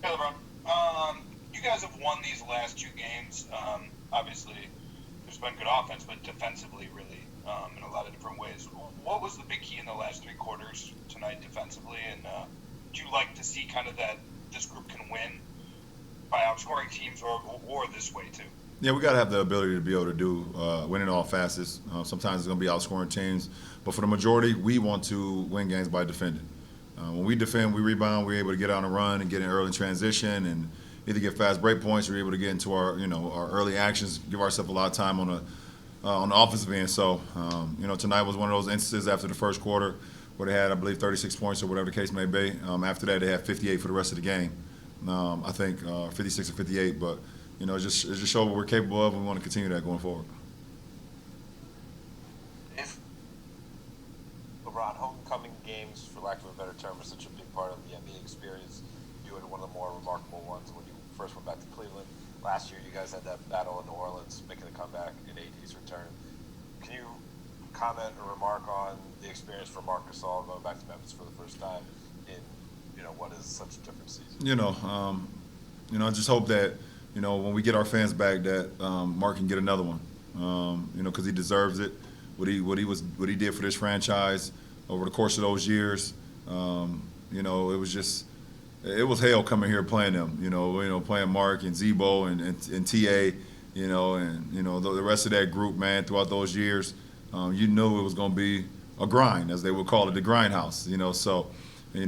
Hey, LeBron. You guys have won these last two games. Obviously, there's been good offense, but defensively, really, in a lot of different ways. What was the big key in the last three quarters tonight defensively? And do you like to see kind of that this group can win by outscoring teams or this way too? Yeah, we got to have the ability to be able to do win in all facets. Sometimes it's going to be outscoring teams, but for the majority, we want to win games by defending. When we defend, we rebound. We're able to get on a run and get in early transition, and either get fast break points. We're able to get into our our early actions, give ourselves a lot of time on the offensive end. So tonight was one of those instances after the first quarter where they had, I believe, 36 points or whatever the case may be. After that, they had 58 for the rest of the game. I think 56 or 58, but it just showed what we're capable of, and we want to continue that going forward. If LeBron, homecoming games, for lack of a better term, are such a big part of the NBA experience. You had one of the more remarkable ones when you first went back to Cleveland. Last year, you guys had that battle in New Orleans, making a comeback in AD's return. Can you comment or remark on the experience for Marc Gasol going back to Memphis for the first time in what is such a different season? I just hope that when we get our fans back, that Mark can get another one. Because he deserves it. What he did for this franchise over the course of those years. It was hell coming here playing them. Playing Mark and Zebo and Ta. The rest of that group, man, throughout those years, you knew it was going to be a grind, as they would call it, the grindhouse.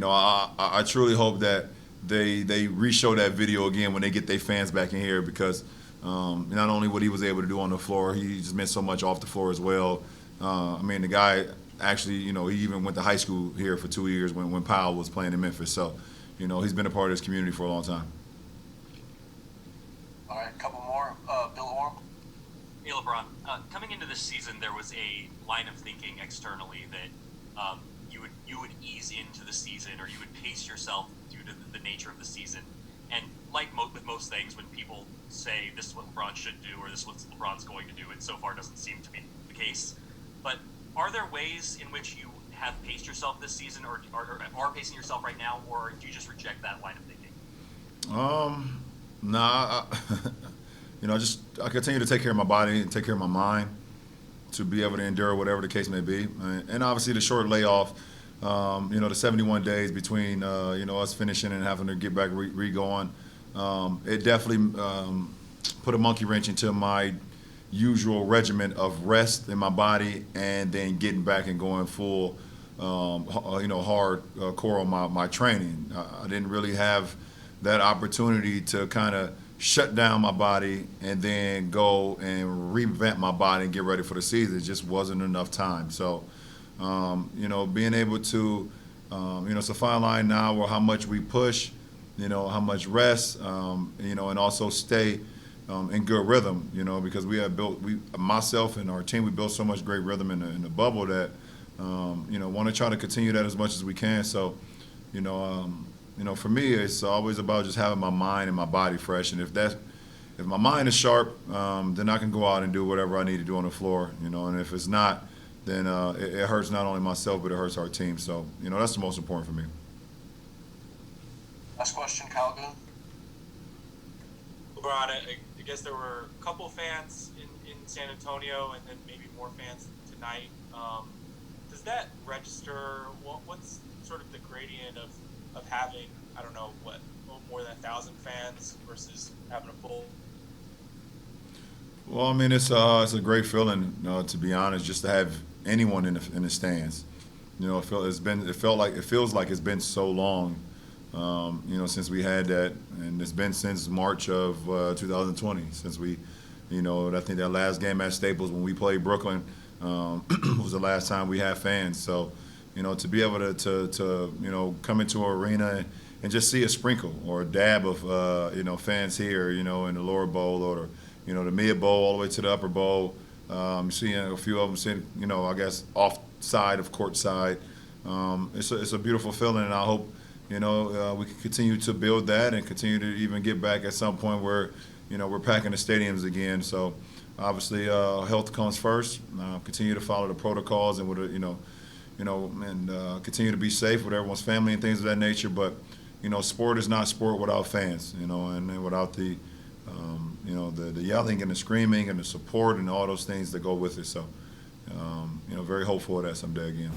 I truly hope that they re-show that video again when they get their fans back in here, because not only what he was able to do on the floor, he just meant so much off the floor as well. The guy actually, he even went to high school here for 2 years when Powell was playing in Memphis. So, he's been a part of this community for a long time. All right, a couple more. Bill Orm. Hey, LeBron. Coming into this season, there was a line of thinking externally that you would ease into the season, or you would pace yourself due to the nature of the season. And like with most things, when people say this is what LeBron should do or this is what LeBron's going to do, it so far doesn't seem to be the case. But are there ways in which you have paced yourself this season, or are pacing yourself right now, or do you just reject that line of thinking? Nah. I continue to take care of my body and take care of my mind to be able to endure whatever the case may be. And obviously the short layoff, the 71 days between, us finishing and having to get back re-going, it definitely put a monkey wrench into my usual regimen of rest in my body and then getting back and going full, hard core on my training. I didn't really have that opportunity to kind of shut down my body and then go and revamp my body and get ready for the season. It just wasn't enough time. So, being able to, it's a fine line now where how much we push, how much rest, and also stay in good rhythm, because we have built, myself and our team, we built so much great rhythm in the bubble that, want to try to continue that as much as we can. So, for me, it's always about just having my mind and my body fresh. And if my mind is sharp, then I can go out and do whatever I need to do on the floor, And if it's not, then it hurts not only myself, but it hurts our team. So, that's the most important for me. Last question, Calvin. LeBron, I guess there were a couple fans in San Antonio, and then maybe more fans tonight. Does that register? What's sort of the gradient of having, I don't know, more than 1,000 fans versus having a full? Well, it's a great feeling, to be honest, just to have anyone in the stands. It feels like it's been so long, since we had that, and it's been since March of 2020, since we, I think that last game at Staples when we played Brooklyn was the last time we had fans. So, to be able to come into an arena and just see a sprinkle or a dab of fans here, in the lower bowl or the mid bowl all the way to the upper bowl. Seeing a few of them sitting, I guess off side of court side. It's a beautiful feeling, and I hope we can continue to build that and continue to even get back at some point where we're packing the stadiums again. So obviously health comes first. Continue to follow the protocols and and continue to be safe with everyone's family and things of that nature. But sport is not sport without fans, and then without the the yelling and the screaming and the support and all those things that go with it. So, very hopeful of that someday again.